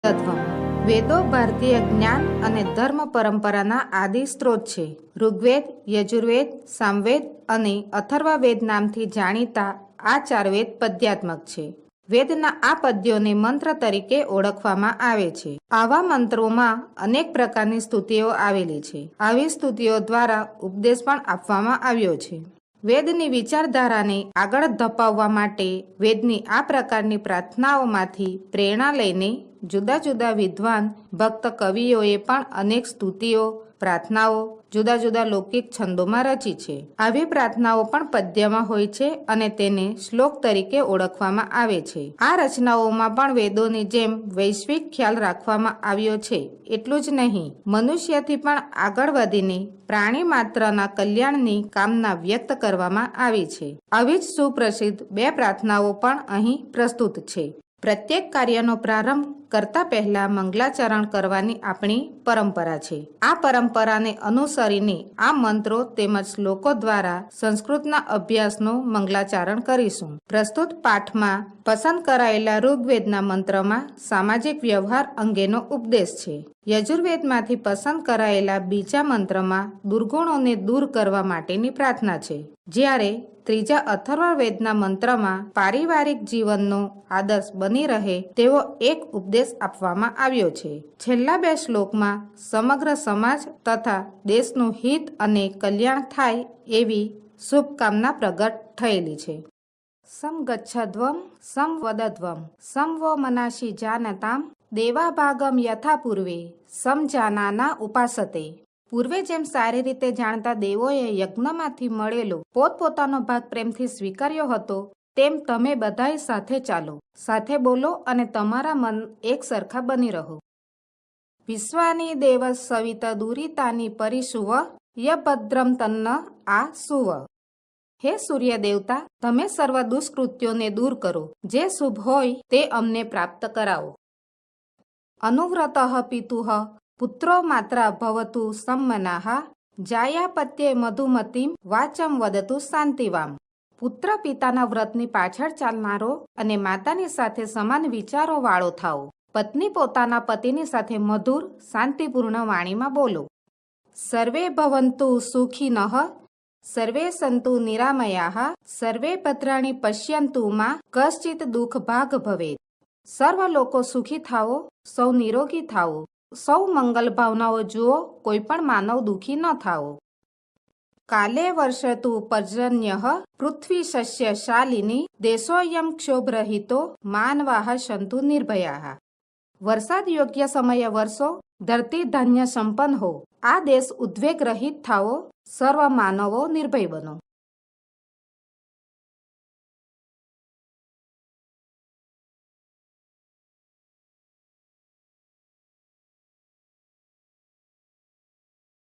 તત્વમ વેદો ભારતીય જ્ઞાન અને ધર્મ પરંપરાના આદિ સ્ત્રોત છે. ઋગ્વેદ, યજુર્વેદ, સામવેદ અને અથર્વવેદ નામથી જાણીતા આ 4 વેદ પદ્યાત્મક છે. વેદના આ પદ્યોને મંત્ર તરીકે ઓળખવામાં આવે છે. આવા મંત્રોમાં અનેક પ્રકારની સ્તુતિઓ આવેલી છે. આવી સ્તુતિઓ દ્વારા ઉપદેશ પણ આપવામાં આવ્યો છે. વેદની વિચારધારાને આગળ ધપાવવા માટે વેદની આ પ્રકારની પ્રાર્થનાઓમાંથી પ્રેરણા લઈને જુદા જુદા વિદ્વાન ભક્ત કવિઓએ પણ અનેક સ્તુતિઓ, પ્રાર્થનાઓ જુદા જુદા લૌકિક છંદોમાં રચી છે. આવી પ્રાર્થનાઓ પણ પદ્યમાં હોય છે અને તેને શ્લોક તરીકે ઓળખવામાં આવે છે. આ રચનાઓમાં પણ વેદોની જેમ વૈશ્વિક ખ્યાલ રાખવામાં આવ્યો છે. એટલું જ નહીં, મનુષ્યથી પણ આગળ વધીને પ્રાણી માત્રના કલ્યાણની કામના વ્યક્ત કરવામાં આવી છે. આવી જ સુપ્રસિદ્ધ 2 પ્રાર્થનાઓ પણ અહીં પ્રસ્તુત છે. પ્રત્યેક કાર્યનો પ્રારંભ કરતા પહેલા મંગલાચરણ કરવાની આપણી પરંપરા છે. આ પરંપરાને અનુસરીને આ મંત્રો તેમજ શ્લોકો દ્વારા સંસ્કૃતના અભ્યાસનું મંગલાચરણ કરીશું. પ્રસ્તુત પાઠમાં પસંદ કરાયેલા ઋગ્વેદના મંત્રમાં સામાજિક વ્યવહાર અંગેનો ઉપદેશ છે. યજુર્વેદમાંથી પસંદ કરાયેલા બીજા મંત્રમાં દુર્ગુણોને દૂર કરવા માટેની પ્રાર્થના છે. જ્યારે ત્રીજા અથર્વવેદના મંત્રમાં પારિવારિક જીવનનો આદર્શ બની રહે તેવો એક ઉપદેશ આપવામાં આવ્યો છે. છેલ્લા 2 શ્લોકમાં સમગ્ર સમાજ તથા દેશનું હિત અને કલ્યાણ થાય એવી શુભકામના પ્રગટ થયેલી છે. સમગચ્છધ્વમ સમવદધ્વમ સમવો મનાશી જાનતામ દેવાભાગમ યથા પૂર્વે સમજાનાના ઉપાસતે. પૂર્વે જેમ સારી રીતે જાણતા દેવોએ યજ્ઞમાંથી મળેલો પોતપોતાનો ભાગ પ્રેમથી સ્વીકાર્યો હતો, તેમ તમે બધાય સાથે ચાલો, સાથે બોલો અને તમારા મન એક સરખા બની રહો. વિશ્વાની દેવ સવિત દુરિતાની પરિશુવ યભદ્રમ તન્ન આ સુવ. હે સૂર્ય દેવતા, તમે સર્વ દુષ્કૃત્યોને દૂર કરો. જે શુભ હોય તે અમને પ્રાપ્ત કરાવો. અનુવ્રતઃ પિતુઃ પુત્રો માત્રા ભવતુ સમ્મનાઃ જાયાપત્યે મધુમતીમ વાચમ વદતુ શાંતિવામ. પુત્ર પિતાના વ્રતની પાછળ ચાલનારો અને માતાની સાથે સમાન વિચારો વાળો થાઓ. પત્ની પોતાના પતિની સાથે મધુર શાંતિપૂર્ણ વાણીમાં બોલો. સર્વે ભવંતુ સુખિનઃ સર્વે સંતુ નિરામયાઃ સર્વે ભદ્રાણિ પશ્યંતુ માં કશ્ચિત દુઃખ ભાગ ભવેત. સર્વ લોકો સુખી થાઓ, સૌ નિરોગી થાઓ, સૌ મંગલ ભાવનાઓ જુઓ, કોઈ પણ માનવ દુઃખી ન થાઓ. કાલે વર્ષતુ પર્જન્યઃ પૃથ્વી શસ્ય શાલિની દેશોયમ ક્ષોભરહિતો માનવાહ સંતુ નિર્ભયાઃ. વરસાદ યોગ્ય સમયે વરસો, ધરતી ધાન્ય સંપન્ન હો. આ દેશ ઉદ્વેગ રહિત થાઓ, સર્વ માનવો નિર્ભય બનો.